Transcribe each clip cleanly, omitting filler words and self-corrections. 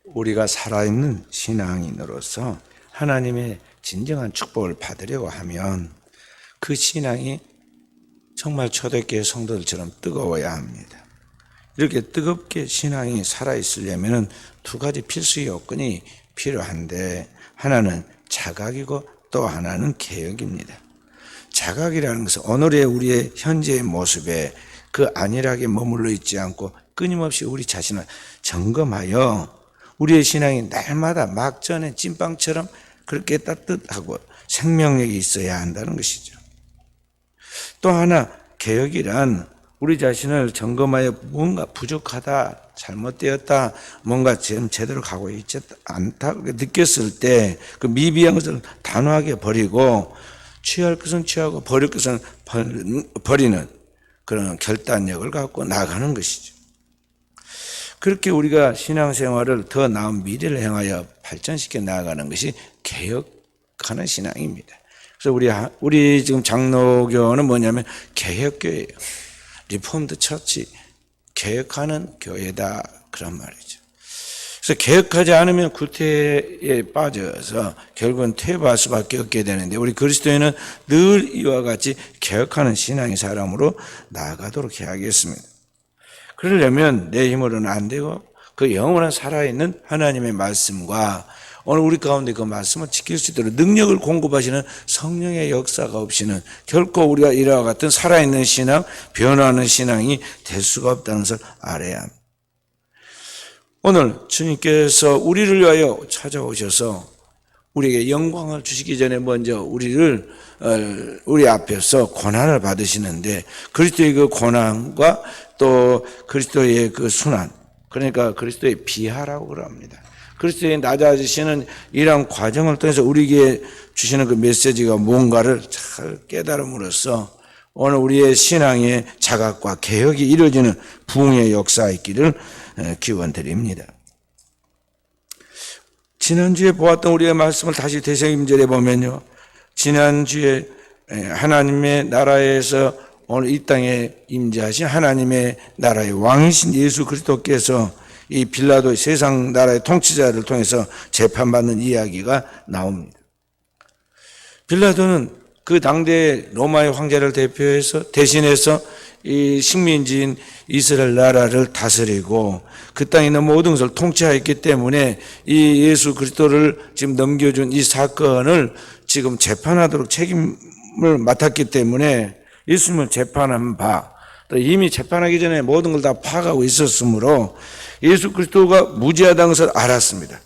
우리가 살아있는 신앙인으로서 하나님의 진정한 축복을 받으려고 하면 그 신앙이 정말 초대교회 성도들처럼 뜨거워야 합니다. 이렇게 뜨겁게 신앙이 살아있으려면 두 가지 필수 요건이 필요한데, 하나는 자각이고 또 하나는 개혁입니다. 자각이라는 것은 오늘의 우리의 현재의 모습에 그 안일하게 머물러 있지 않고 끊임없이 우리 자신을 점검하여 우리의 신앙이 날마다 막전의 찐빵처럼 그렇게 따뜻하고 생명력이 있어야 한다는 것이죠. 또 하나, 개혁이란 우리 자신을 점검하여 뭔가 부족하다, 잘못되었다, 뭔가 지금 제대로 가고 있지 않다 느꼈을 때 그 미비한 것을 단호하게 버리고 취할 것은 취하고 버릴 것은 버리는 그런 결단력을 갖고 나가는 것이죠. 그렇게 우리가 신앙생활을 더 나은 미래를 향하여 발전시켜 나아가는 것이 개혁하는 신앙입니다. 그래서 우리 지금 장로교는 뭐냐면 개혁교회예요. 리폼드 처치, 개혁하는 교회다, 그런 말이죠. 그래서 개혁하지 않으면 구태에 빠져서 결국은 퇴보할 수밖에 없게 되는데, 우리 그리스도인은 늘 이와 같이 개혁하는 신앙의 사람으로 나아가도록 해야겠습니다. 그러려면 내 힘으로는 안 되고 그 영원한 살아있는 하나님의 말씀과 오늘 우리 가운데 그 말씀을 지킬 수 있도록 능력을 공급하시는 성령의 역사가 없이는 결코 우리가 이와 같은 살아있는 신앙, 변화하는 신앙이 될 수가 없다는 것을 알아야 합니다. 오늘 주님께서 우리를 위하여 찾아오셔서 우리에게 영광을 주시기 전에 먼저 우리 앞에서 고난을 받으시는데, 그리스도의 그 고난과 또 그리스도의 그 순환, 그러니까 그리스도의 비하라고 그럽니다. 그리스도의 낮아지시는 이러한 과정을 통해서 우리에게 주시는 그 메시지가 뭔가를 잘 깨달음으로써 오늘 우리의 신앙의 자각과 개혁이 이루어지는 부흥의 역사가 있기를 기원드립니다. 지난주에 보았던 우리의 말씀을 다시 되새김질해 보면요, 지난주에 하나님의 나라에서 오늘 이 땅에 임재하신 하나님의 나라의 왕이신 예수 그리스도께서 이 빌라도의 세상 나라의 통치자를 통해서 재판받는 이야기가 나옵니다. 빌라도는 그 당대의 로마의 황제를 대신해서 이 식민지인 이스라엘 나라를 다스리고 그 땅에 있는 모든 것을 통치하였기 때문에 이 예수 그리스도를 지금 넘겨준 이 사건을 지금 재판하도록 책임을 맡았기 때문에 예수님을 재판한 바, 또 이미 재판하기 전에 모든 걸 다 파악하고 있었으므로 예수 그리스도가 무죄하다는 것을 알았습니다.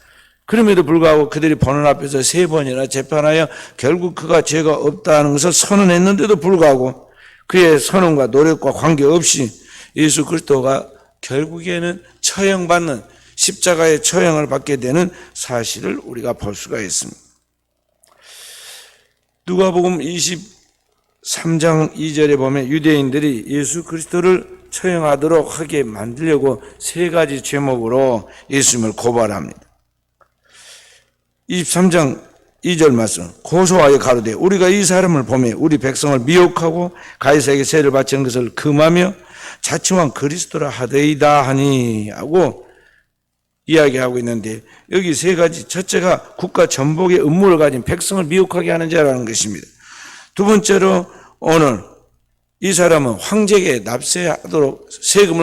그럼에도 불구하고 그들이 보는 앞에서 3번이나 재판하여 결국 그가 죄가 없다는 것을 선언했는데도 불구하고 그의 선언과 노력과 관계없이 예수 그리스도가 결국에는 처형받는, 십자가의 처형을 받게 되는 사실을 우리가 볼 수가 있습니다. 누가복음 23장 2절에 보면 유대인들이 예수 그리스도를 처형하도록 하게 만들려고 3가지 죄목으로 예수님을 고발합니다. 23장 2절 말씀, 고소하여 가로되 우리가 이 사람을 보며 우리 백성을 미혹하고 가이사에게 세를 바치는 것을 금하며 자칭한 그리스도라 하되이다 하니 하고 이야기하고 있는데, 여기 3가지, 첫째가 국가 전복의 음모를 가진 백성을 미혹하게 하는 자라는 것입니다. 두 번째로 오늘 이 사람은 황제에게 납세하도록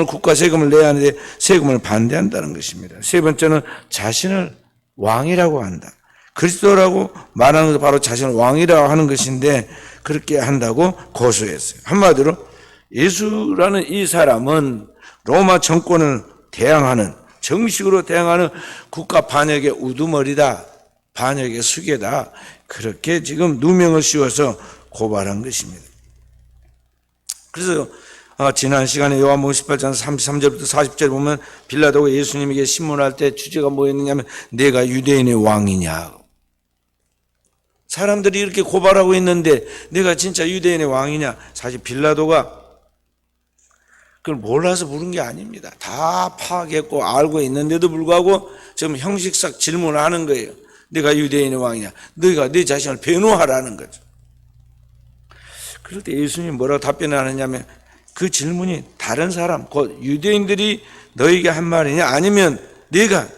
국가 세금을 내야 하는데 세금을 반대한다는 것입니다. 세 번째는 자신을 왕이라고 한다. 그리스도라고 말하는 것도 바로 자신을 왕이라고 하는 것인데 그렇게 한다고 고소했어요. 한마디로 예수라는 이 사람은 로마 정권을 정식으로 대항하는 국가 반역의 우두머리다, 반역의 수괴다, 그렇게 지금 누명을 씌워서 고발한 것입니다. 그래서 지난 시간에 요한복음 18장 33절부터 40절 보면 빌라도가 예수님에게 신문할 때 주제가 뭐였느냐면 내가 유대인의 왕이냐. 사람들이 이렇게 고발하고 있는데 내가 진짜 유대인의 왕이냐. 사실 빌라도가 그걸 몰라서 물은 게 아닙니다. 다 파악했고 알고 있는데도 불구하고 지금 형식상 질문을 하는 거예요. 내가 유대인의 왕이냐. 너희가 내 자신을 변호하라는 거죠. 그럴 때 예수님이 뭐라고 답변을 하느냐면 그 질문이 다른 사람, 곧 유대인들이 너에게 한 말이냐, 아니면 네가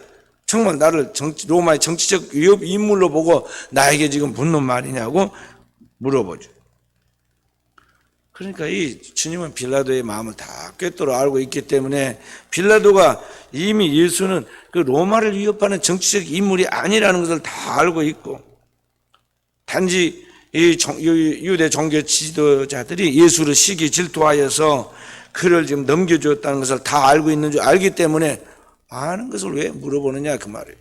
정말 나를 로마의 정치적 위협 인물로 보고 나에게 지금 묻는 말이냐고 물어보죠. 그러니까 이 주님은 빌라도의 마음을 다 꿰뚫어 알고 있기 때문에 빌라도가 이미 예수는 그 로마를 위협하는 정치적 인물이 아니라는 것을 다 알고 있고, 단지 이 유대 종교 지도자들이 예수를 시기 질투하여서 그를 지금 넘겨주었다는 것을 다 알고 있는 줄 알기 때문에 아는 것을 왜 물어보느냐 그 말이에요.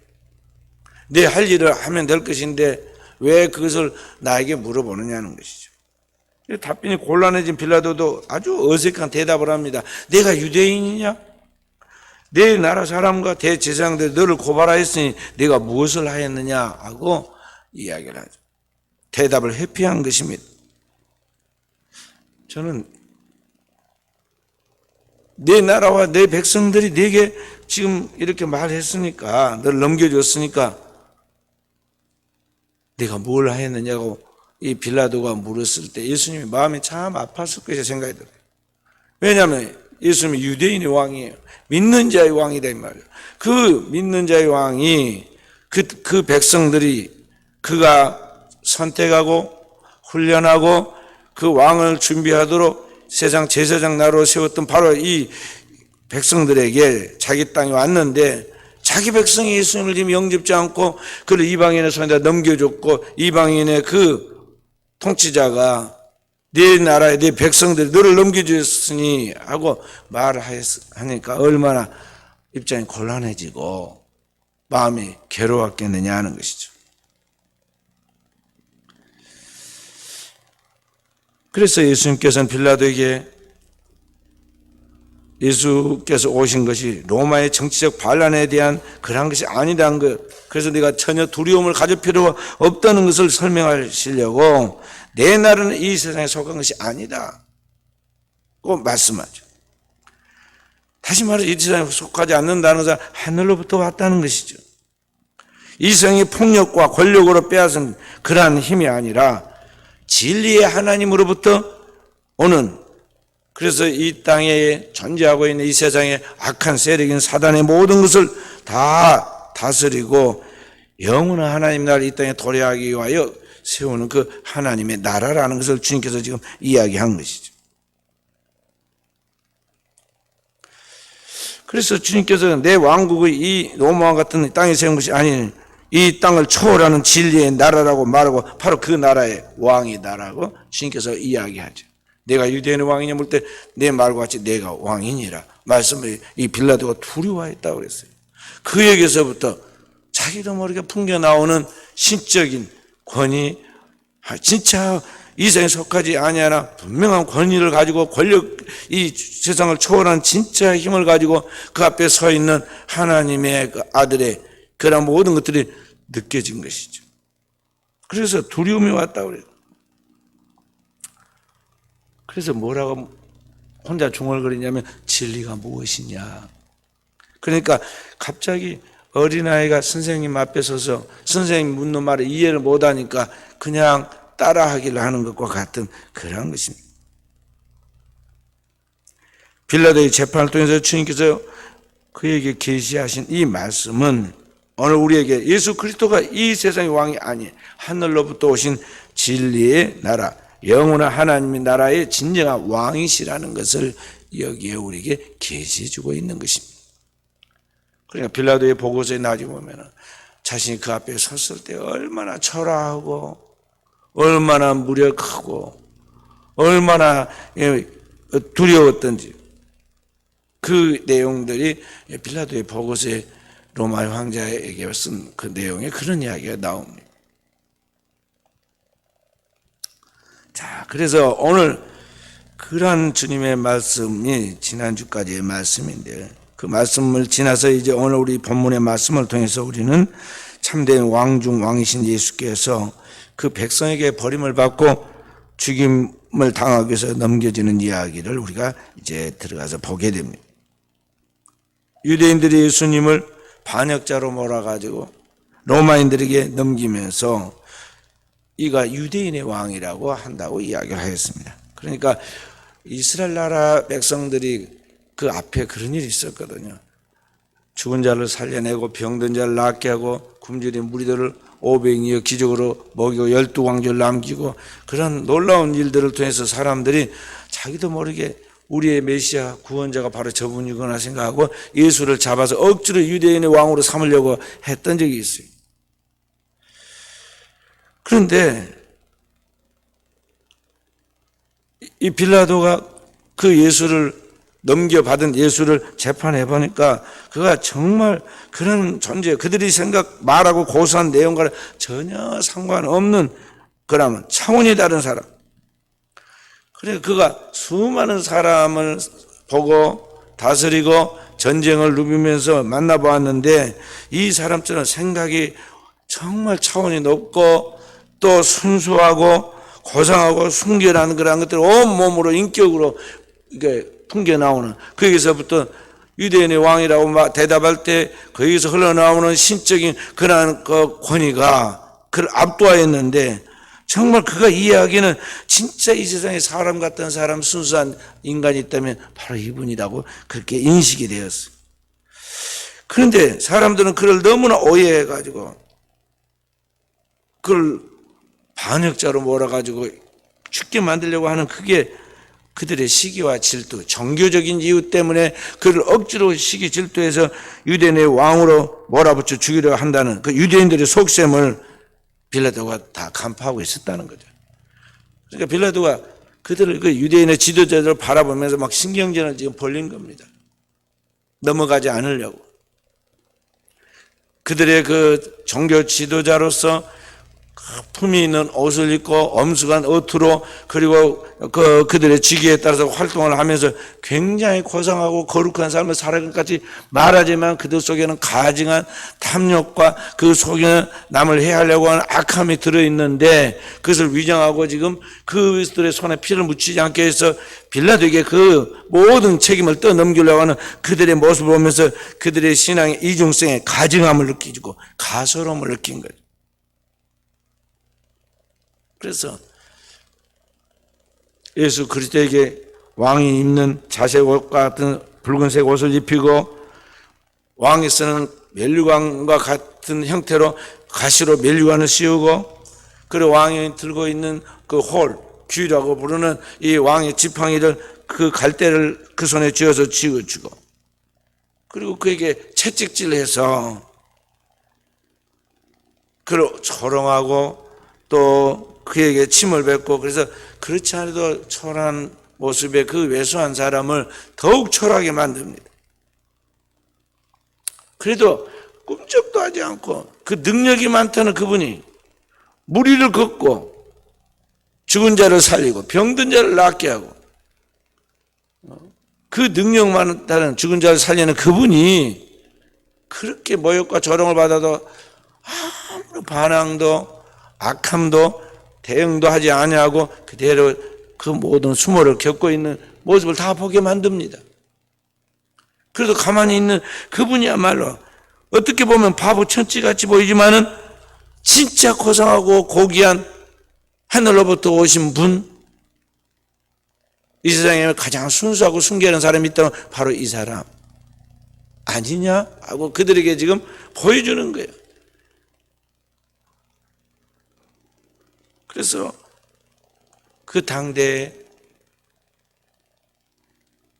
내 할 일을 하면 될 것인데 왜 그것을 나에게 물어보느냐는 것이죠. 답변이 곤란해진 빌라도도 아주 어색한 대답을 합니다. 내가 유대인이냐? 내 나라 사람과 대제사장들 너를 고발하였으니 내가 무엇을 하였느냐 하고 이야기를 하죠. 대답을 회피한 것입니다. 저는 내 나라와 내 백성들이 내게 지금 이렇게 말했으니까, 너를 넘겨줬으니까 내가 뭘 하였느냐고 이 빌라도가 물었을 때 예수님이 마음이 참 아팠을 것이 생각이 들어요. 왜냐하면 예수님이 유대인의 왕이에요. 믿는 자의 왕이다 이 말이에요. 그 믿는 자의 왕이 그 백성들이 그가 선택하고 훈련하고 그 왕을 준비하도록 세상 제사장 나라로 세웠던 바로 이 백성들에게 자기 땅에 왔는데, 자기 백성이 예수님을 지금 영접지 않고 그를 이방인의 손에다 넘겨줬고, 이방인의 그 통치자가 네 나라에 네 백성들이 너를 넘겨주었으니 하고 말을 하니까 얼마나 입장이 곤란해지고 마음이 괴로웠겠느냐 하는 것이죠. 그래서 예수님께서는 빌라도에게 예수께서 오신 것이 로마의 정치적 반란에 대한 그런 것이 아니라는 것, 그래서 네가 전혀 두려움을 가질 필요가 없다는 것을 설명하시려고 내 나라는 이 세상에 속한 것이 아니다 고 말씀하죠. 다시 말해서 이 세상에 속하지 않는다는 것은 하늘로부터 왔다는 것이죠. 이 세상의 폭력과 권력으로 빼앗은 그러한 힘이 아니라 진리의 하나님으로부터 오는, 그래서 이 땅에 존재하고 있는 이 세상의 악한 세력인 사단의 모든 것을 다 다스리고 영원한 하나님 나라를 이 땅에 도래하기 위하여 세우는 그 하나님의 나라라는 것을 주님께서 지금 이야기한 것이죠. 그래서 주님께서 내 왕국의 이 로마와 같은 땅에 세운 것이 아닌 이 땅을 초월하는 진리의 나라라고 말하고 바로 그 나라의 왕이다라고 주님께서 이야기하죠. 내가 유대인의 왕이냐 물 때 내 말과 같이 내가 왕이니라 말씀을 이 빌라도가 두려워했다고 그랬어요. 그에게서부터 자기도 모르게 풍겨나오는 신적인 권위, 진짜 이 세상에 속하지 아니하나 분명한 권위를 가지고 권력, 이 세상을 초월한 진짜 힘을 가지고 그 앞에 서 있는 하나님의 그 아들의 그런 모든 것들이 느껴진 것이죠. 그래서 두려움이 왔다고 그래요. 그래서 뭐라고 혼자 중얼거리냐면 진리가 무엇이냐. 그러니까 갑자기 어린아이가 선생님 앞에 서서 선생님 묻는 말에 이해를 못하니까 그냥 따라하기를 하는 것과 같은 그런 것입니다. 빌라도의 재판을 통해서 주님께서 그에게 계시하신 이 말씀은 오늘 우리에게 예수 그리스도가 이 세상의 왕이 아닌 하늘로부터 오신 진리의 나라, 영원한 하나님의 나라의 진정한 왕이시라는 것을 여기에 우리에게 계시해 주고 있는 것입니다. 그러니까 빌라도의 보고서에 나중에 보면 자신이 그 앞에 섰을 때 얼마나 초라하고 얼마나 무력하고 얼마나 두려웠던지 그 내용들이 빌라도의 보고서에 로마 황제에게 쓴 그 내용에 그런 이야기가 나옵니다. 자, 그래서 오늘 그러한 주님의 말씀이 지난주까지의 말씀인데 그 말씀을 지나서 이제 오늘 우리 본문의 말씀을 통해서 우리는 참된 왕 중 왕이신 예수께서 그 백성에게 버림을 받고 죽임을 당하기 위해서 넘겨지는 이야기를 우리가 이제 들어가서 보게 됩니다. 유대인들이 예수님을 반역자로 몰아가지고 로마인들에게 넘기면서 이가 유대인의 왕이라고 한다고 이야기를 하였습니다. 그러니까 이스라엘 나라 백성들이 그 앞에 그런 일이 있었거든요. 죽은 자를 살려내고 병든 자를 낫게 하고 굶주린 무리들을 500이여 기적으로 먹이고 12왕조를 남기고 그런 놀라운 일들을 통해서 사람들이 자기도 모르게 우리의 메시아 구원자가 바로 저분이구나 생각하고 예수를 잡아서 억지로 유대인의 왕으로 삼으려고 했던 적이 있어요. 그런데 이 빌라도가 그 예수를 넘겨받은 예수를 재판해 보니까 그가 정말 그런 존재, 그들이 말하고 고소한 내용과는 전혀 상관없는 그러면 차원이 다른 사람. 그래 그가 수많은 사람을 보고 다스리고 전쟁을 누비면서 만나보았는데 이 사람처럼 생각이 정말 차원이 높고 또 순수하고 고상하고 순결한 그런 것들을 온몸으로 인격으로 이게 풍겨 나오는 거기서부터 유대인의 왕이라고 대답할 때 거기서 흘러나오는 신적인 그러한 그 권위가 그를 압도하였는데 정말 그가 이해하기는 진짜 이 세상에 사람 같은 사람 순수한 인간이 있다면 바로 이분이라고 그렇게 인식이 되었어요. 그런데 사람들은 그를 너무나 오해해가지고 그걸 반역자로 몰아가지고 죽게 만들려고 하는 그게 그들의 시기와 질투, 종교적인 이유 때문에 그를 억지로 시기 질투해서 유대인의 왕으로 몰아붙여 죽이려 한다는 그 유대인들의 속셈을 빌라도가 다 간파하고 있었다는 거죠. 그러니까 빌라도가 그들을 그 유대인의 지도자들을 바라보면서 막 신경전을 지금 벌린 겁니다. 넘어가지 않으려고. 그들의 그 종교 지도자로서 품위 있는 옷을 입고 엄숙한 어투로 그리고 그들의 직위에 따라서 활동을 하면서 굉장히 고상하고 거룩한 삶을 살아가기까지 말하지만 그들 속에는 가증한 탐욕과 그 속에는 남을 해하려고 하는 악함이 들어있는데 그것을 위장하고 지금 그들의 손에 피를 묻히지 않게 해서 빌라도에게 그 모든 책임을 떠넘기려고 하는 그들의 모습을 보면서 그들의 신앙의 이중성에 가증함을 느끼고 가소로움을 느낀 거죠. 그래서 예수 그리스도에게 왕이 입는 자색옷과 같은 붉은색 옷을 입히고 왕이 쓰는 면류관과 같은 형태로 가시로 면류관을 씌우고 그리고 왕이 들고 있는 그 귀라고 부르는 이 왕의 지팡이를 그 갈대를 그 손에 쥐어서 쥐어주고 그리고 그에게 채찍질해서 그를 조롱하고 또 그에게 침을 뱉고 그래서 그렇지 않아도 초라한 모습의 그 왜소한 사람을 더욱 초라하게 만듭니다. 그래도 꿈쩍도 하지 않고 그 능력이 많다는 그분이 무리를 걷고 죽은 자를 살리고 병든 자를 낫게 하고 그 능력 많다는 죽은 자를 살리는 그분이 그렇게 모욕과 조롱을 받아도 아무런 반항도 악함도 대응도 하지 아니하고 그대로 그 모든 수모를 겪고 있는 모습을 다 보게 만듭니다. 그래도 가만히 있는 그분이야말로 어떻게 보면 바보 천치같이 보이지만은 진짜 고상하고 고귀한 하늘로부터 오신 분, 이 세상에 가장 순수하고 순결한 사람이 있다면 바로 이 사람 아니냐 하고 그들에게 지금 보여주는 거예요. 그래서 그 당대의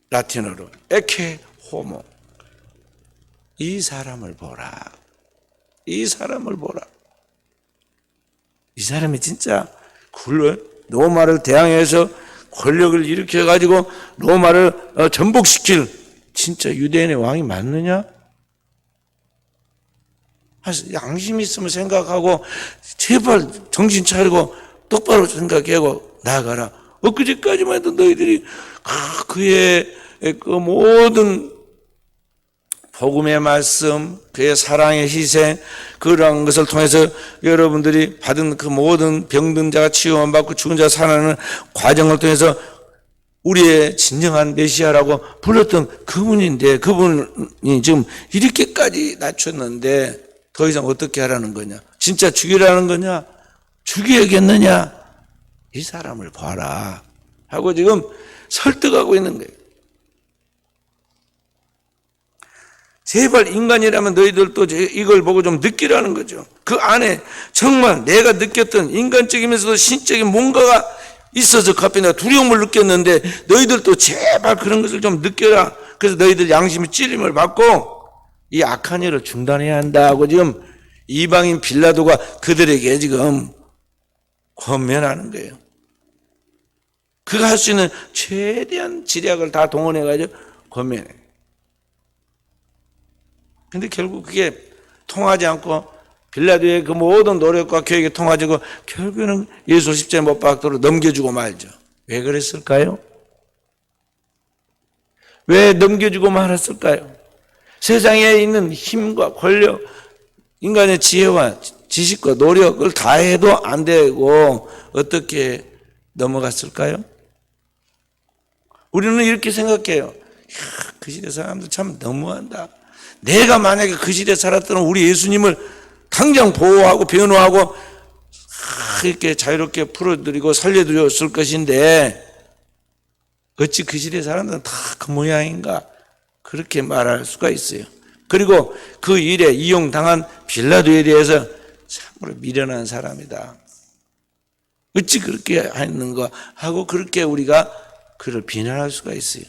라틴어로 에케 호모, 이 사람을 보라, 이 사람을 보라. 이 사람이 진짜 로마를 대항해서 권력을 일으켜가지고 로마를 전복시킬 진짜 유대인의 왕이 맞느냐? 양심 있으면 생각하고 제발 정신 차리고 똑바로 생각하고 나아가라. 엊그제까지만 해도 너희들이 그의 그 모든 복음의 말씀, 그의 사랑의 희생, 그런 것을 통해서 여러분들이 받은 그 모든 병든 자가 치유만 받고 죽은 자가 살아나는 과정을 통해서 우리의 진정한 메시아라고 불렀던 그분인데 그분이 지금 이렇게까지 낮췄는데 더 이상 어떻게 하라는 거냐? 진짜 죽이라는 거냐? 죽여야겠느냐? 이 사람을 봐라 하고 지금 설득하고 있는 거예요. 제발 인간이라면 너희들도 이걸 보고 좀 느끼라는 거죠. 그 안에 정말 내가 느꼈던 인간적이면서도 신적인 뭔가가 있어서 갑자기 내가 두려움을 느꼈는데 너희들도 제발 그런 것을 좀 느껴라. 그래서 너희들 양심의 찔림을 받고 이 악한 일을 중단해야 한다고 지금 이방인 빌라도가 그들에게 지금 권면하는 거예요. 그가 할 수 있는 최대한 지략을 다 동원해가지고 권면해. 근데 결국 그게 통하지 않고 빌라도의 그 모든 노력과 계획이 통하지 않고 결국에는 예수 십자가에 못 박도록 넘겨주고 말죠. 왜 그랬을까요? 왜 넘겨주고 말았을까요? 세상에 있는 힘과 권력, 인간의 지혜와 지식과 노력을 다해도 안 되고 어떻게 넘어갔을까요? 우리는 이렇게 생각해요. 그 시대 사람들 참 너무한다. 내가 만약에 그 시대에 살았더라면 우리 예수님을 당장 보호하고 변호하고 이렇게 자유롭게 풀어드리고 살려드렸을 것인데 어찌 그 시대 사람들은 다 그 모양인가 그렇게 말할 수가 있어요. 그리고 그 일에 이용당한 빌라도에 대해서 참으로 미련한 사람이다. 어찌 그렇게 했는가 하고 그렇게 우리가 그를 비난할 수가 있어요.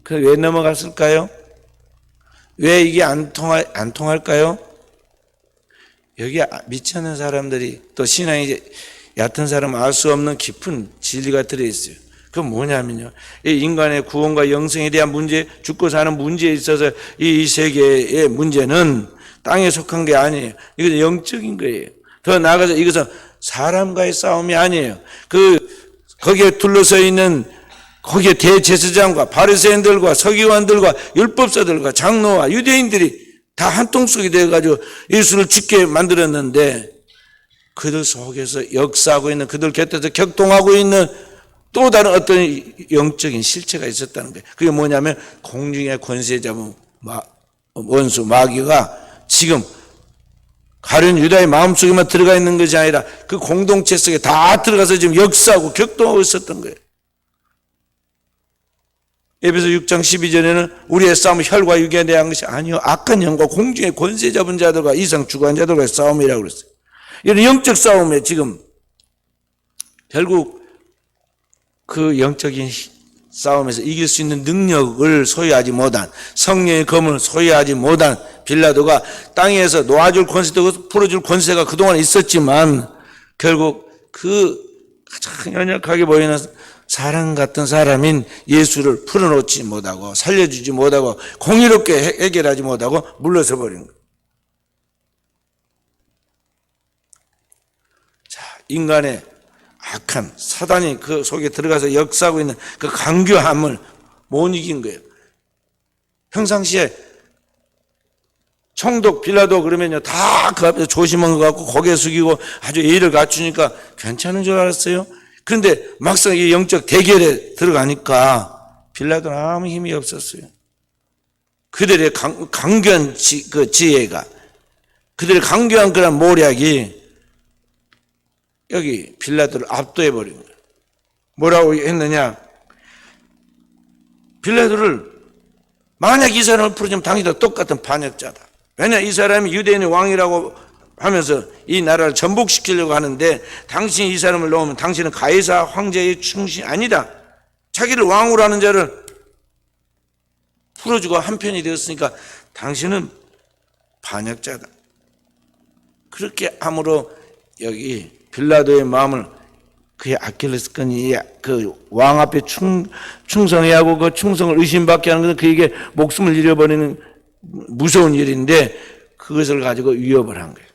그 왜 넘어갔을까요? 왜 이게 안 통할까요? 여기 믿지 않는 사람들이 또 신앙이 얕은 사람은 알 수 없는 깊은 진리가 들어있어요. 그건 뭐냐면요. 이 인간의 구원과 영생에 대한 문제, 죽고 사는 문제에 있어서 이 세계의 문제는 땅에 속한 게 아니에요. 이것은 영적인 거예요. 더 나아가서 이것은 사람과의 싸움이 아니에요. 거기에 둘러서 있는 거기에 대제사장과 바리새인들과 서기관들과 율법사들과 장로와 유대인들이 다 한 통속이 되어가지고 예수를 죽게 만들었는데 그들 속에서 역사하고 있는 그들 곁에서 격동하고 있는 또 다른 어떤 영적인 실체가 있었다는 거예요. 그게 뭐냐면 공중의 권세 잡은 원수 마귀가 지금 가룟 유다의 마음속에만 들어가 있는 것이 아니라 그 공동체 속에 다 들어가서 지금 역사하고 격동하고 있었던 거예요. 에베소 6장 12절에는 우리의 싸움은 혈과 육에 대한 것이 아니요 악한 영과 공중의 권세 잡은 자들과 이상 주관 자들과의 싸움이라고 그랬어요. 이런 영적 싸움에 지금 결국 그 영적인 싸움에서 이길 수 있는 능력을 소유하지 못한 성령의 검을 소유하지 못한 빌라도가 땅에서 놓아줄 권세도 풀어줄 권세가 그동안 있었지만 결국 그 가장 연약하게 보이는 사람 같은 사람인 예수를 풀어놓지 못하고 살려주지 못하고 공의롭게 해결하지 못하고 물러서 버린 거예요. 자, 인간의 악한 사단이 그 속에 들어가서 역사하고 있는 그 강교함을 못 이긴 거예요. 평상시에 총독 빌라도 그러면요 다 그 앞에서 조심한 것 같고 고개 숙이고 아주 예의를 갖추니까 괜찮은 줄 알았어요. 그런데 막상 이 영적 대결에 들어가니까 빌라도는 아무 힘이 없었어요. 그들의 강교한 그 지혜가 그들의 강교한 그런 모략이 여기 빌라도를 압도해 버린 거예요. 뭐라고 했느냐? 빌라도를 만약 이 사람을 풀어주면 당신도 똑같은 반역자다. 왜냐 이 사람이 유대인의 왕이라고 하면서 이 나라를 전복시키려고 하는데 당신이 이 사람을 놓으면 당신은 가이사 황제의 충신이 아니다. 자기를 왕으로 하는 자를 풀어주고 한편이 되었으니까 당신은 반역자다. 그렇게 함으로 여기 빌라도의 마음을 그의 아킬레스건이 그 왕 앞에 충성해야 하고 그 충성을 의심받게 하는 것은 그에게 목숨을 잃어버리는 무서운 일인데 그것을 가지고 위협을 한 거예요.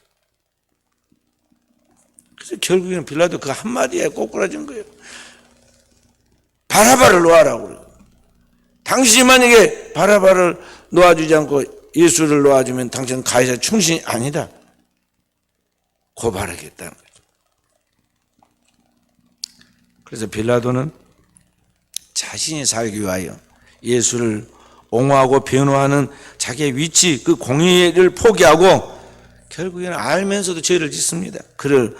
그래서 결국에는 빌라도 그 한마디에 꼬꾸라진 거예요. 바라바를 놓아라고 그래요. 당신이 만약에 바라바를 놓아주지 않고 예수를 놓아주면 당신은 가이사 충신이 아니다. 고발하겠다는 거예요. 그래서 빌라도는 자신이 살기 위하여 예수를 옹호하고 변호하는 자기의 위치, 그 공의를 포기하고 결국에는 알면서도 죄를 짓습니다. 그를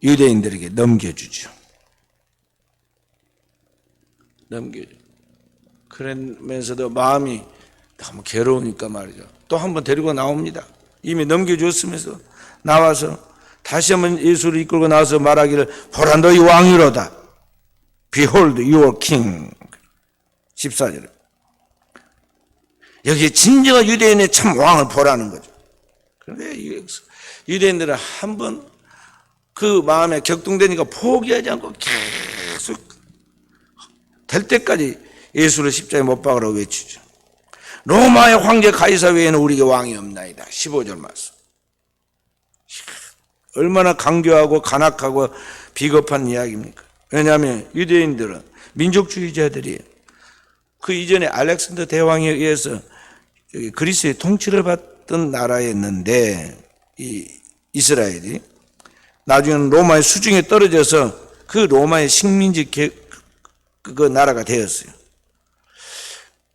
유대인들에게 넘겨주죠. 그러면서도 마음이 너무 괴로우니까 말이죠. 또 한 번 데리고 나옵니다. 이미 넘겨줬으면서 나와서 다시 한번 예수를 이끌고 나와서 말하기를 보라 너희 왕이로다. Behold your king. 14절. 여기 진정한 유대인의 참 왕을 보라는 거죠. 그런데 유대인들은 한 번 그 마음에 격동되니까 포기하지 않고 계속 될 때까지 예수를 십자가에 못 박으라고 외치죠. 로마의 황제 가이사 외에는 우리에게 왕이 없나이다. 15절 말씀. 얼마나 강교하고 간악하고 비겁한 이야기입니까? 왜냐하면 유대인들은 민족주의자들이 그 이전에 알렉산더 대왕에 의해서 그리스의 통치를 받던 나라였는데 이 이스라엘이 나중에는 로마의 수중에 떨어져서 그 로마의 식민지 그 나라가 되었어요.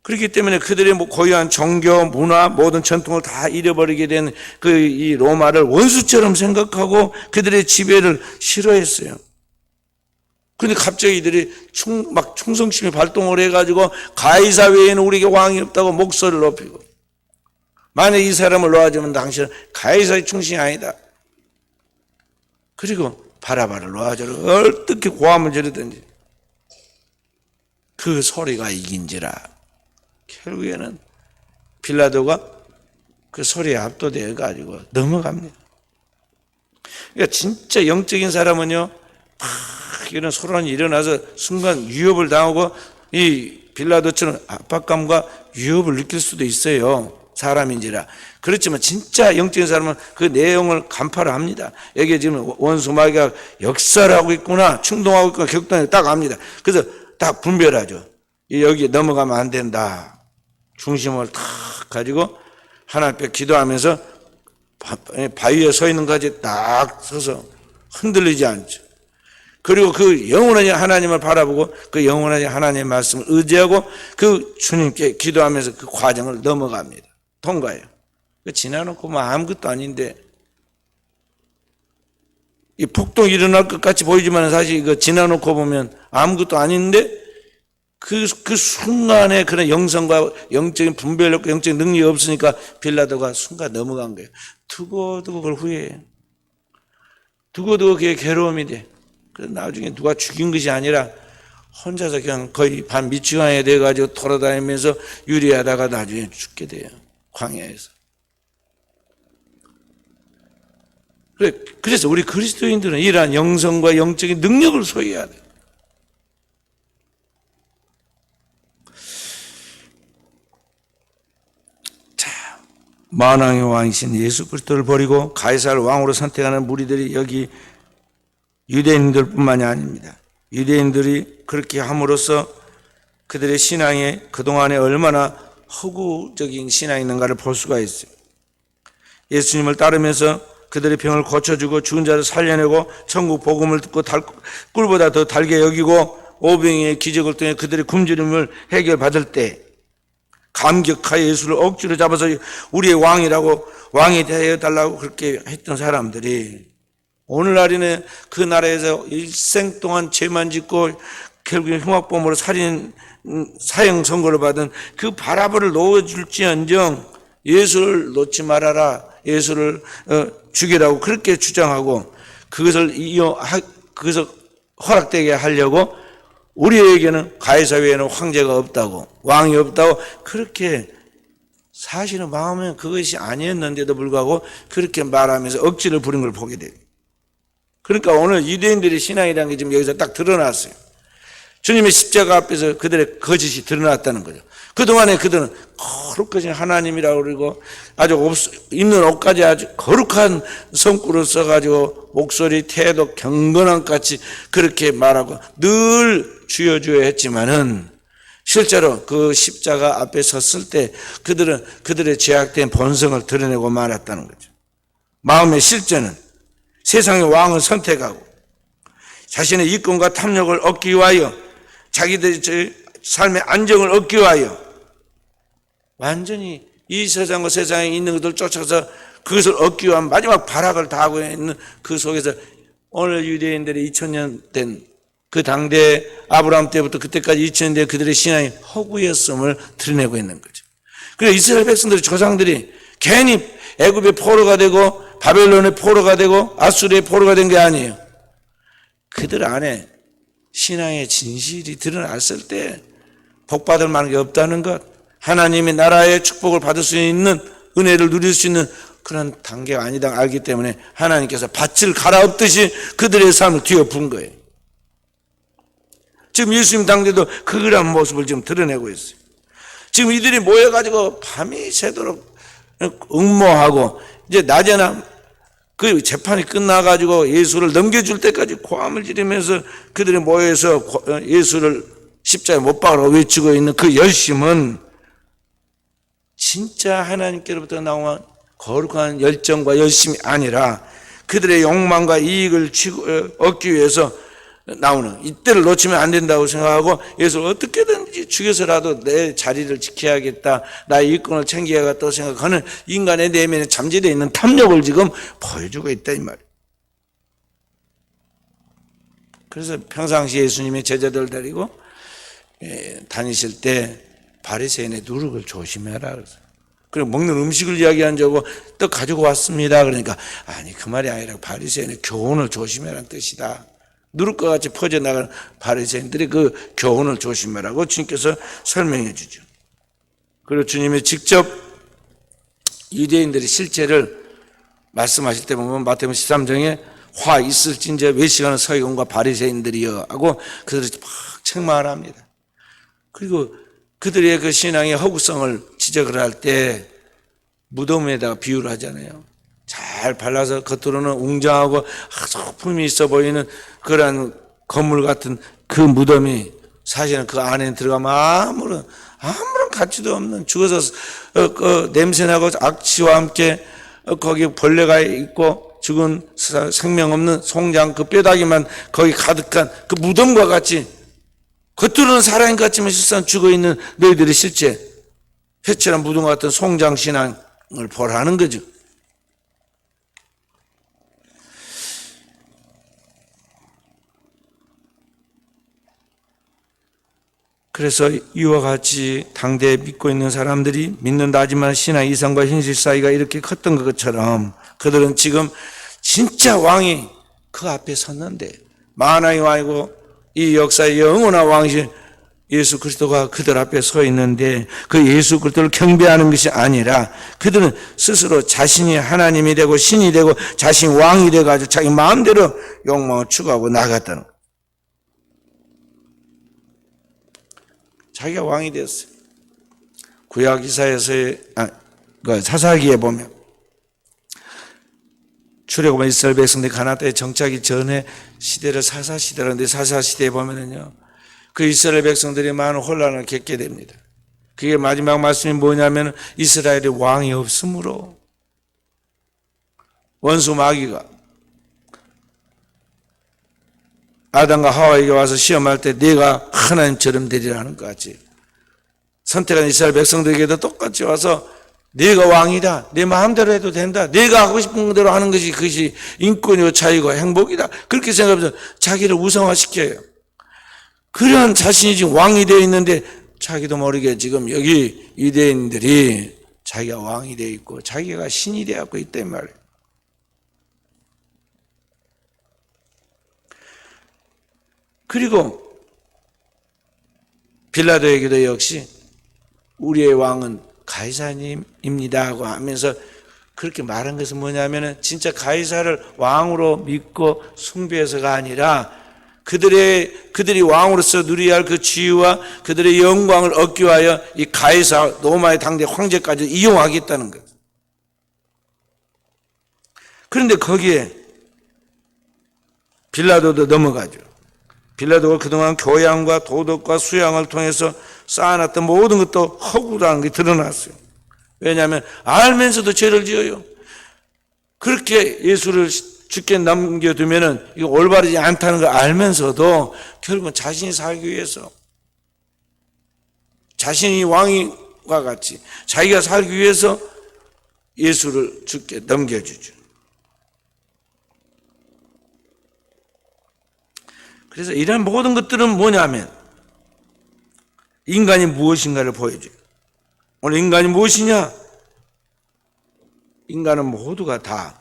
그렇기 때문에 그들의 고유한 종교, 문화, 모든 전통을 다 잃어버리게 된 그 이 로마를 원수처럼 생각하고 그들의 지배를 싫어했어요. 그런데 갑자기 이들이 충성심이 발동을 해가지고 가이사 외에는 우리에게 왕이 없다고 목소리를 높이고, 만약 이 사람을 놓아주면 당신은 가이사의 충신이 아니다. 그리고 바라바를 놓아주고 어떻게 고함을 지르든지 그 소리가 이긴지라 결국에는 빌라도가 그 소리에 압도되어 가지고 넘어갑니다. 그러니까 진짜 영적인 사람은요, 막 이런 소란이 일어나서 순간 위협을 당하고 이 빌라도처럼 압박감과 위협을 느낄 수도 있어요. 사람인지라. 그렇지만 진짜 영적인 사람은 그 내용을 간파를 합니다. 여기에 지금 원수 마귀가 역사를 하고 있구나, 충동하고 있구나, 격동을 딱 압니다. 그래서 딱 분별하죠. 여기에 넘어가면 안 된다. 중심을 탁 가지고 하나님 앞에 기도하면서 바위에 서 있는 것까지 딱 서서 흔들리지 않죠. 그리고 그 영원한 하나님을 바라보고 그 영원한 하나님의 말씀을 의지하고 그 주님께 기도하면서 그 과정을 넘어갑니다. 통과해요. 지나놓고 뭐 아무것도 아닌데, 이 폭동이 일어날 것 같이 보이지만 사실 이거 지나놓고 보면 아무것도 아닌데 그 순간에 그런 영성과 영적인 분별력과 영적인 능력이 없으니까 빌라도가 순간 넘어간 거예요. 두고두고 그걸 후회해요. 두고두고 그게 괴로움이 돼. 그래서 나중에 누가 죽인 것이 아니라 혼자서 그냥 거의 반 미치광이 돼가지고 돌아다니면서 유리하다가 나중에 죽게 돼요. 광야에서. 그래서 우리 그리스도인들은 이러한 영성과 영적인 능력을 소유해야 돼요. 만왕의 왕이신 예수 그리스도를 버리고 가이사를 왕으로 선택하는 무리들이 여기 유대인들뿐만이 아닙니다. 유대인들이 그렇게 함으로써 그들의 신앙에 그동안에 얼마나 허구적인 신앙이 있는가를 볼 수가 있어요. 예수님을 따르면서 그들의 병을 고쳐주고 죽은 자를 살려내고 천국 복음을 듣고 꿀보다 더 달게 여기고 오병이의 기적을 통해 그들의 굶주림을 해결받을 때 감격하여 예수를 억지로 잡아서 우리의 왕이라고, 왕이 되어달라고 그렇게 했던 사람들이 오늘날에는 그 나라에서 일생 동안 죄만 짓고 결국에 흉악범으로 사형 선고를 받은 그 바라바를 놓아줄지언정 예수를 놓지 말아라, 예수를 죽이라고 그렇게 주장하고 그것을 허락되게 하려고 우리에게는 가이사 외에는 황제가 없다고, 왕이 없다고 그렇게, 사실은 마음은 그것이 아니었는데도 불구하고 그렇게 말하면서 억지를 부린 걸 보게 돼요. 그러니까 오늘 유대인들의 신앙이라는 게 지금 여기서 딱 드러났어요. 주님의 십자가 앞에서 그들의 거짓이 드러났다는 거죠. 그동안에 그들은 거룩하신 하나님이라고 그러고 아주 입는 옷까지 아주 거룩한 성구를 써가지고 목소리, 태도, 경건함 같이 그렇게 말하고 늘 주여 주여 했지만은 실제로 그 십자가 앞에 섰을 때 그들은 그들의 죄악된 본성을 드러내고 말았다는 거죠. 마음의 실제는 세상의 왕을 선택하고 자신의 이권과 탐욕을 얻기 위하여 자기들의 삶의 안정을 얻기 위하여 완전히 이 세상과 세상에 있는 것들 쫓아서 그것을 얻기 위한 마지막 발악을 다하고 있는 그 속에서 오늘 유대인들의 2000년 된 그 당대 아브라함 때부터 그때까지 2000년 그들의 신앙이 허구였음을 드러내고 있는 거죠. 그래서 이스라엘 백성들의 조상들이 괜히 애굽의 포로가 되고 바벨론의 포로가 되고 아수르의 포로가 된 게 아니에요. 그들 안에 신앙의 진실이 드러났을 때 복받을 만한 게 없다는 것, 하나님의 나라의 축복을 받을 수 있는 은혜를 누릴 수 있는 그런 단계가 아니다 알기 때문에 하나님께서 밭을 갈아엎듯이 그들의 삶을 뒤엎은 거예요. 지금 예수님 당대도 그런 모습을 지금 드러내고 있어요. 지금 이들이 모여가지고 밤이 새도록 응모하고 이제 낮에나 그 재판이 끝나가지고 예수를 넘겨줄 때까지 고함을 지르면서 그들이 모여서 예수를 십자가에 못 박으라고 외치고 있는 그 열심은 진짜 하나님께로부터 나온 거룩한 열정과 열심이 아니라 그들의 욕망과 이익을 얻기 위해서 나오는, 이때를 놓치면 안 된다고 생각하고 예수를 어떻게든지 죽여서라도 내 자리를 지켜야겠다, 나의 일꾼을 챙겨야겠다고 생각하는 인간의 내면에 잠재되어 있는 탐욕을 지금 보여주고 있다 이 말이에요. 그래서 평상시 예수님의 제자들 데리고 다니실 때 바리새인의 누룩을 조심해라 그래서. 그리고 먹는 음식을 이야기한 적고 떡 가지고 왔습니다 그러니까 아니 그 말이 아니라 바리새인의 교훈을 조심해라는 뜻이다. 누룩과 같이 퍼져나가는 바리새인들의 그 교훈을 조심하라고 주님께서 설명해 주죠. 그리고 주님이 직접 유대인들의 실체를 말씀하실 때 보면 마태복음 13장에 화 있을진저 외식하는 서기관과 바리새인들이여 하고 그들이 막 책망합니다. 그리고 그들의 그 신앙의 허구성을 지적을 할 때 무덤에다가 비유를 하잖아요. 잘 발라서 겉으로는 웅장하고 소품이 있어 보이는 그런 건물 같은 그 무덤이 사실은 그 안에 들어가면 아무런 가치도 없는 죽어서 냄새나고 악취와 함께 거기 벌레가 있고 죽은 생명 없는 송장 그 뼈다귀만 거기 가득한 그 무덤과 같이 겉으로는 살아있는 것 같지만 실상 죽어있는 너희들의 실제 회칠한 무덤 같은 송장 신앙을 보라는 거죠. 그래서 이와 같이 당대에 믿고 있는 사람들이 믿는다 하지만 신앙 이상과 현실 사이가 이렇게 컸던 것처럼 그들은 지금 진짜 왕이 그 앞에 섰는데 만왕의 왕이고 이 역사의 영원한 왕이신 예수 그리스도가 그들 앞에 서 있는데 그 예수 그리스도를 경배하는 것이 아니라 그들은 스스로 자신이 하나님이 되고 신이 되고 자신이 왕이 돼가지고 자기 마음대로 욕망을 추구하고 나갔다는 거예요. 자기가 왕이 되었어요. 구약 이사야서의 사사기에 보면 출애굽한 이스라엘 백성들이 가나안 땅에 정착하기 전에 시대를 사사시대라는데 사사시대에 보면은요 그 이스라엘 백성들이 많은 혼란을 겪게 됩니다. 그게 마지막 말씀이 뭐냐면 이스라엘에 왕이 없으므로 원수 마귀가 아담과 하와에게 와서 시험할 때 네가 하나님처럼 되리라는 것 같이 선택한 이스라엘 백성들에게도 똑같이 와서 네가 왕이다, 내 마음대로 해도 된다, 네가 하고 싶은 대로 하는 것이 그것이 인권이고 자유고 행복이다 그렇게 생각하면서 자기를 우상화시켜요. 그런 자신이 지금 왕이 되어 있는데 자기도 모르게 지금 여기 유대인들이 자기가 왕이 되어 있고 자기가 신이 되었고 있단 말이에요. 그리고 빌라도에게도 역시 우리의 왕은 가이사님입니다 하고 하면서 그렇게 말한 것은 뭐냐면은 진짜 가이사를 왕으로 믿고 숭배해서가 아니라 그들이 왕으로서 누려야 할 그 지위와 그들의 영광을 얻기 위하여 이 가이사 로마의 당대 황제까지 이용하겠다는 것. 그런데 거기에 빌라도도 넘어가죠. 빌라도가 그동안 교양과 도덕과 수양을 통해서 쌓아놨던 모든 것도 허구라는 게 드러났어요. 왜냐하면 알면서도 죄를 지어요. 그렇게 예수를 죽게 남겨두면은 이거 올바르지 않다는 걸 알면서도 결국은 자신이 살기 위해서 자신이 왕과 같이 자기가 살기 위해서 예수를 죽게 넘겨주죠. 그래서 이런 모든 것들은 뭐냐면 인간이 무엇인가를 보여줘요. 오늘 인간이 무엇이냐? 인간은 모두가 다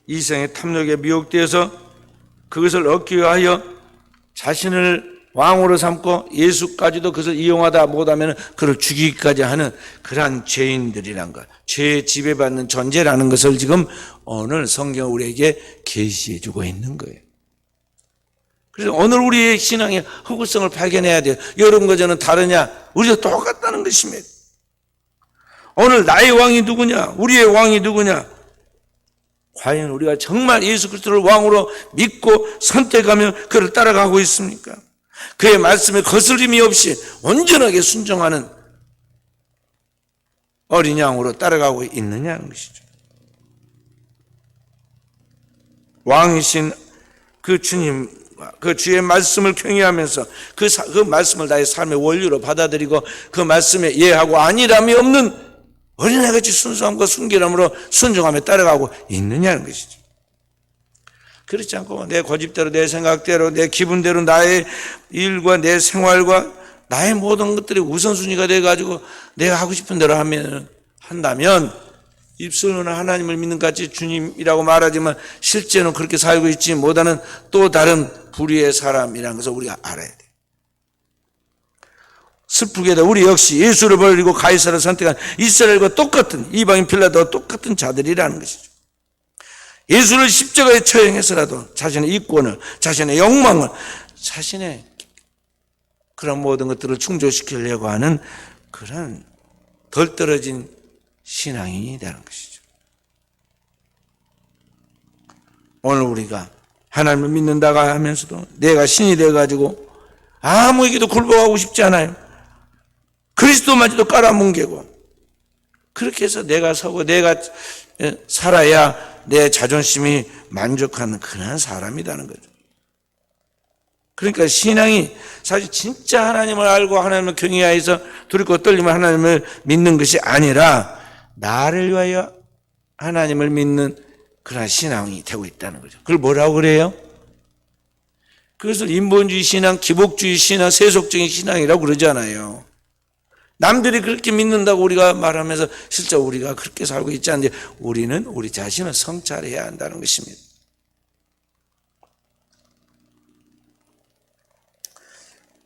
이생의 탐욕에 미혹되어서 그것을 얻기 위하여 자신을 왕으로 삼고 예수까지도 그것을 이용하다 못하면 그를 죽이기까지 하는 그러한 죄인들이란 것, 죄에 지배받는 존재라는 것을 지금 오늘 성경 우리에게 계시해 주고 있는 거예요. 그래서 오늘 우리의 신앙의 허구성을 발견해야 돼요. 여러분과 저는 다르냐? 우리도 똑같다는 것입니다. 오늘 나의 왕이 누구냐? 우리의 왕이 누구냐? 과연 우리가 정말 예수 그리스도를 왕으로 믿고 선택하며 그를 따라가고 있습니까? 그의 말씀에 거스림이 없이 온전하게 순종하는 어린 양으로 따라가고 있느냐는 것이죠. 왕이신 그 주님, 그 주의 말씀을 경외하면서 그 말씀을 나의 삶의 원리로 받아들이고 그 말씀에 예하고 아니람이 없는 어린애같이 순수함과 순결함으로 순종하며 따라가고 있느냐는 것이죠. 그렇지 않고 내 고집대로, 내 생각대로, 내 기분대로 나의 일과 내 생활과 나의 모든 것들이 우선순위가 돼가지고 내가 하고 싶은 대로 한다면 입술로는 하나님을 믿는 같이 주님이라고 말하지만 실제는 그렇게 살고 있지 못하는 또 다른 불의의 사람이라는 것을 우리가 알아야 돼요. 슬프게도 우리 역시 예수를 버리고 가이사를 선택한 이스라엘과 똑같은 이방인 빌라도와 똑같은 자들이라는 것이죠. 예수를 십자가에 처형해서라도 자신의 이권을, 자신의 욕망을, 자신의 그런 모든 것들을 충족시키려고 하는 그런 덜 떨어진 신앙이 되는 것이죠. 오늘 우리가 하나님을 믿는다고 하면서도 내가 신이 되어가지고 아무에게도 굴복하고 싶지 않아요. 그리스도마저도 깔아뭉개고 그렇게 해서 내가 서고 내가 살아야 내 자존심이 만족하는 그런 사람이라는 거죠. 그러니까 신앙이 사실 진짜 하나님을 알고 하나님을 경외하여서 두렵고 떨리면 하나님을 믿는 것이 아니라 나를 위하여 하나님을 믿는 그런 신앙이 되고 있다는 거죠. 그걸 뭐라고 그래요? 그것을 인본주의 신앙, 기복주의 신앙, 세속적인 신앙이라고 그러잖아요. 남들이 그렇게 믿는다고 우리가 말하면서 실제 우리가 그렇게 살고 있지 않는데 우리는 우리 자신을 성찰해야 한다는 것입니다.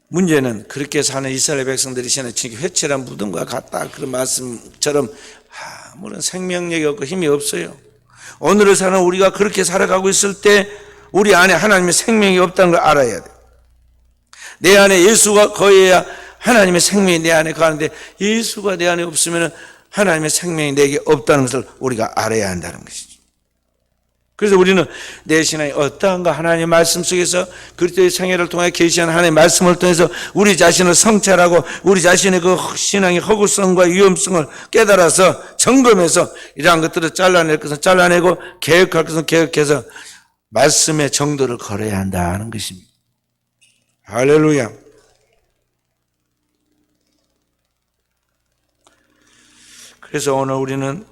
문제는 그렇게 사는 이스라엘 백성들이 지나치게 회칠한 무덤과 같다 그런 말씀처럼 아무런 생명력이 없고 힘이 없어요. 오늘을 사는 우리가 그렇게 살아가고 있을 때 우리 안에 하나님의 생명이 없다는 걸 알아야 돼요. 내 안에 예수가 거해야 하나님의 생명이 내 안에 가는데 예수가 내 안에 없으면 하나님의 생명이 내게 없다는 것을 우리가 알아야 한다는 것이죠. 그래서 우리는 내 신앙이 어떠한가 하나님의 말씀 속에서 그리스도의 생애를 통해 계시한 하나님의 말씀을 통해서 우리 자신을 성찰하고 우리 자신의 그 신앙의 허구성과 위험성을 깨달아서 점검해서 이러한 것들을 잘라낼 것은 잘라내고 개혁할 것은 개혁해서 말씀의 정도를 걸어야 한다는 것입니다. 할렐루야. 그래서 오늘 우리는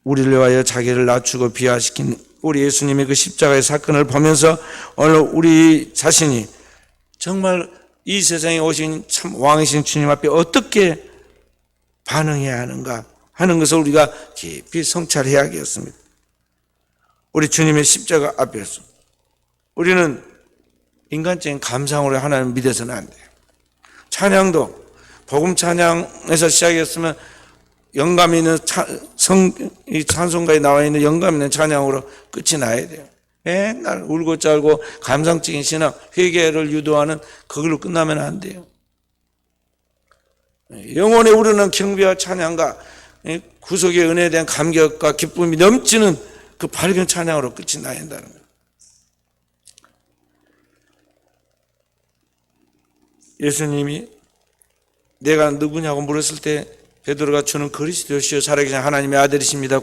우리를 위하여 자기를 낮추고 비하시킨 우리 예수님의 그 십자가의 사건을 보면서 오늘 우리 자신이 정말 이 세상에 오신 참 왕이신 주님 앞에 어떻게 반응해야 하는가 하는 것을 우리가 깊이 성찰해야겠습니다. 우리 주님의 십자가 앞에서 우리는 인간적인 감상으로 하나님을 믿어서는 안 돼요. 찬양도 복음 찬양에서 시작했으면 영감 있는 찬송가에 나와 있는 영감 있는 찬양으로 끝이 나야 돼요. 맨날 울고 짤고 감상적인 신앙, 회개를 유도하는 그걸로 끝나면 안 돼요. 영혼에 우르는 경배와 찬양과 구속의 은혜에 대한 감격과 기쁨이 넘치는 그 밝은 찬양으로 끝이 나야 한다는 거예요. 예수님이 내가 누구냐고 물었을 때 베드로가 주는 그리스도시요 살아계신 하나님의 아들이십니다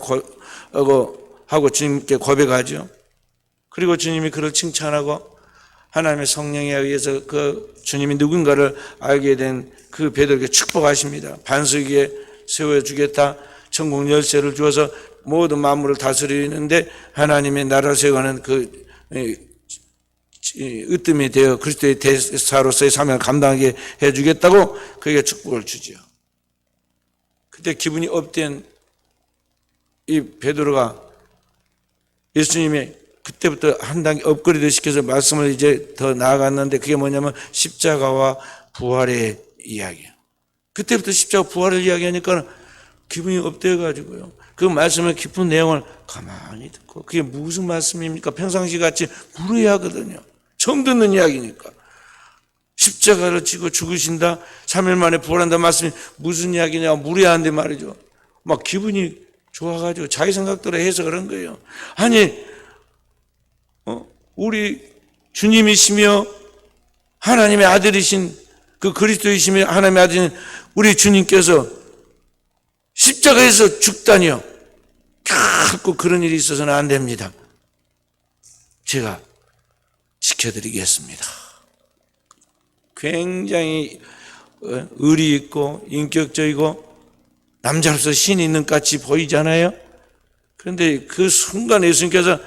하고 주님께 고백하죠. 그리고 주님이 그를 칭찬하고 하나님의 성령에 의해서 그 주님이 누군가를 알게 된 그 베드로에게 축복하십니다. 반석 위에 세워주겠다. 천국 열쇠를 주어서 모든 만물을 다스리는데 하나님의 나라를 세워가는 그 으뜸이 되어 그리스도의 대사로서의 사명을 감당하게 해주겠다고 그에게 축복을 주죠. 그때 기분이 업된 이 베드로가 예수님이 그때부터 한 단계 업그레이드 시켜서 말씀을 이제 더 나아갔는데 그게 뭐냐면 십자가와 부활의 이야기예요. 그때부터 십자가 부활을 이야기하니까 기분이 업돼가지고요. 그 말씀의 깊은 내용을 가만히 듣고 그게 무슨 말씀입니까? 평상시 같이 물어야 하거든요. 처음 듣는 이야기니까. 십자가를 지고 죽으신다. 3일 만에 부활한다 말씀이 무슨 이야기냐 물어야 하는데 말이죠. 막 기분이 좋아가지고 자기 생각대로 해서 그런 거예요. 아니 우리 주님이시며 하나님의 아들이신 그 그리스도이시며 하나님의 아들인 우리 주님께서 십자가에서 죽다니요. 자꾸 그런 일이 있어서는 안 됩니다. 제가 지켜드리겠습니다. 굉장히 의리 있고 인격적이고 남자로서 신 있는 같이 보이잖아요. 그런데 그 순간 예수님께서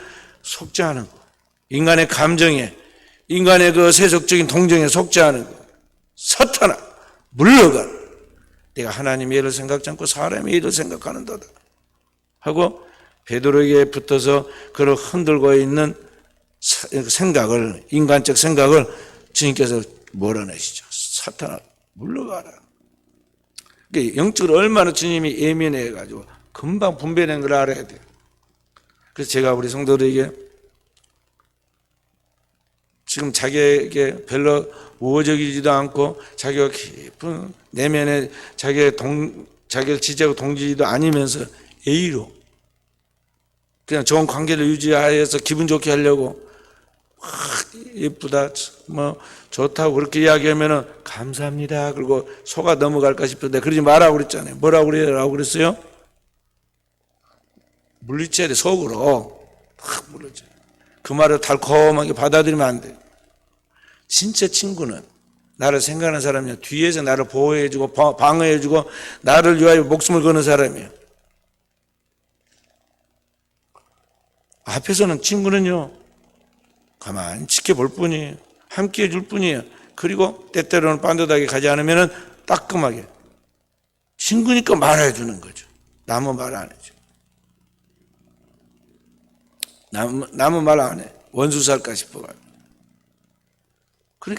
속지 않은 거, 인간의 감정에, 인간의 그 세속적인 동정에 속지 않은 거, 사탄아 물러가. 내가 하나님의 일을 생각지 않고 사람의 일을 생각하는도다 하고 베드로에게 붙어서 그를 흔들고 있는 생각을, 인간적 생각을 주님께서 몰아내시죠. 사탄아 물러가라. 영적으로 얼마나 주님이 예민해가지고 금방 분별하는 걸 알아야 돼요. 그래서 제가 우리 성도들에게 지금 자기에게 별로 우호적이지도 않고 자기가 깊은 내면에 자기를 지지하고 동지도 아니면서 A로 그냥 좋은 관계를 유지하여서 기분 좋게 하려고 예쁘다 뭐 좋다고 그렇게 이야기하면은 감사합니다 그리고 속아 넘어갈까 싶은데 그러지 말라고 그랬잖아요. 뭐라고 그러라고 그랬어요? 물리쳐야 돼. 속으로 확 물리쳐. 그 말을 달콤하게 받아들이면 안 돼. 진짜 친구는 나를 생각하는 사람이야. 뒤에서 나를 보호해주고 방어해주고 나를 위하여 목숨을 거는 사람이에요. 앞에서는 친구는요 가만히 지켜볼 뿐이에요. 함께 해줄 뿐이에요. 그리고 때때로는 빤듯하게 가지 않으면 따끔하게 친구니까 말해주는 거죠. 남은 말 안 해줘. 남은 말 안 해. 원수 살까 싶어가지고.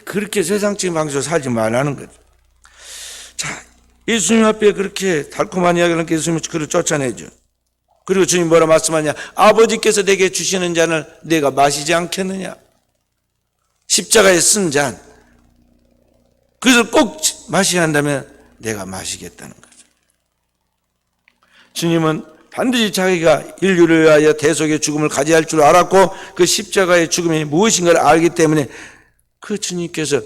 그렇게 세상적인 방식으로 살지 말라는 거죠. 자, 예수님 앞에 그렇게 달콤한 이야기를 하니까 예수님이 그를 쫓아내죠. 그리고 주님 뭐라 말씀하냐? 아버지께서 내게 주시는 잔을 내가 마시지 않겠느냐? 십자가에 쓴 잔. 그것을 꼭 마셔야 한다면 내가 마시겠다는 거죠. 주님은 반드시 자기가 인류를 위하여 대속의 죽음을 가져야 할 줄 알았고 그 십자가의 죽음이 무엇인가를 알기 때문에 그 주님께서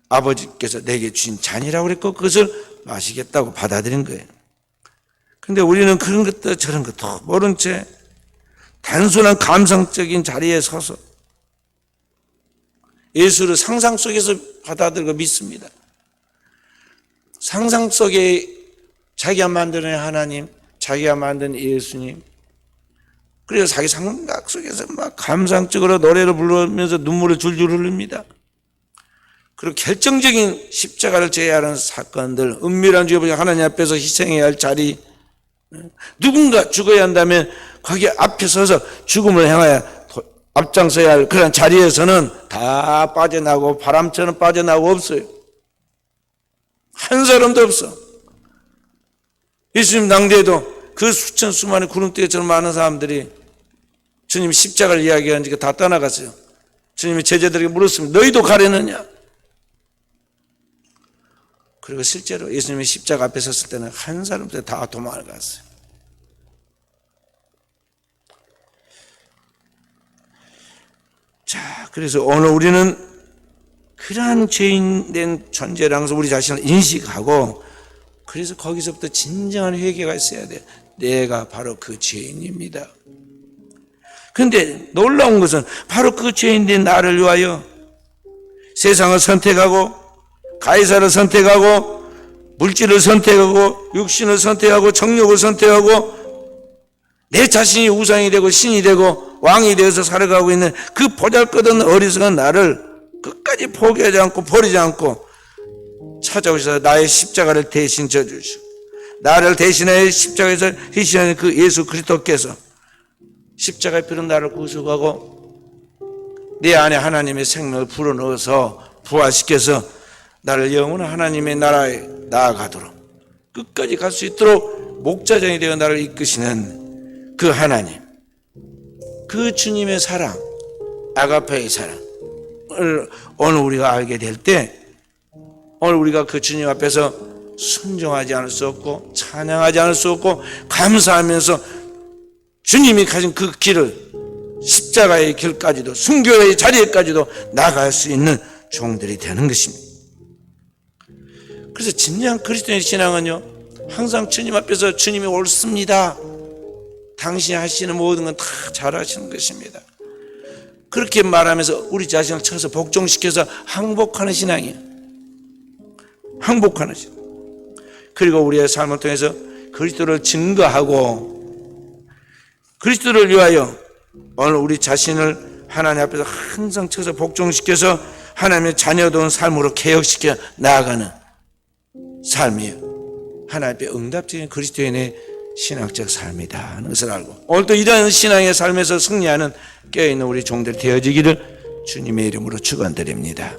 아버지께서 내게 주신 잔이라고 그랬고 그것을 마시겠다고 받아들인 거예요. 그런데 우리는 그런 것도 저런 것도 모른 채 단순한 감성적인 자리에 서서 예수를 상상 속에서 받아들이고 믿습니다. 상상 속에 자기가 만드는 하나님, 자기가 만든 예수님, 그래서 자기 생각 속에서 막 감상적으로 노래를 부르면서 눈물을 줄줄 흘립니다. 그리고 결정적인 십자가를 져야 하는 사건들, 은밀한 주의 하나님 앞에서 희생해야 할 자리, 누군가 죽어야 한다면 거기 앞에 서서 죽음을 향하여 앞장서야 할 그런 자리에서는 다 빠져나고 바람처럼 빠져나고 없어요. 한 사람도 없어. 예수님 당대에도 그 수천 수만의 구름대처럼 많은 사람들이 주님이 십자가를 이야기하니까 다 떠나갔어요. 주님이 제자들에게 물었습니다. 너희도 가려느냐? 그리고 실제로 예수님이 십자가 앞에 섰을 때는 한 사람도 다 도망을 갔어요. 자, 그래서 오늘 우리는 그러한 죄인된 존재라서 우리 자신을 인식하고 그래서 거기서부터 진정한 회개가 있어야 돼요. 내가 바로 그 죄인입니다. 그런데 놀라운 것은 바로 그 죄인된 나를 위하여 세상을 선택하고 가이사를 선택하고 물질을 선택하고 육신을 선택하고 정욕을 선택하고 내 자신이 우상이 되고 신이 되고 왕이 되어서 살아가고 있는 그 보잘것없는 어리석은 나를 끝까지 포기하지 않고 버리지 않고 찾아오셔서 나의 십자가를 대신 져주시고 나를 대신해 십자가에서 희생하는 그 예수 그리스도께서 십자가의 피로 나를 구속하고 내 안에 하나님의 생명을 불어넣어서 부활시켜서 나를 영원한 하나님의 나라에 나아가도록 끝까지 갈 수 있도록 목자장이 되어 나를 이끄시는 그 하나님, 그 주님의 사랑, 아가페의 사랑을 오늘 우리가 알게 될 때 오늘 우리가 그 주님 앞에서 순종하지 않을 수 없고 찬양하지 않을 수 없고 감사하면서 주님이 가진 그 길을 십자가의 길까지도 순교의 자리에까지도 나갈 수 있는 종들이 되는 것입니다. 그래서 진정한 그리스도의 신앙은요, 항상 주님 앞에서 주님이 옳습니다, 당신이 하시는 모든 건 다 잘하시는 것입니다, 그렇게 말하면서 우리 자신을 쳐서 복종시켜서 항복하는 신앙이에요. 항복하는 신앙. 그리고 우리의 삶을 통해서 그리스도를 증거하고 그리스도를 위하여 오늘 우리 자신을 하나님 앞에서 항상 쳐서 복종시켜서 하나님의 자녀다운 삶으로 개혁시켜 나아가는 삶이에요. 하나님 앞에 응답적인 그리스도인의 신앙적 삶이다 하는 것을 알고 오늘도 이런 신앙의 삶에서 승리하는 깨어있는 우리 종들 되어지기를 주님의 이름으로 축원드립니다.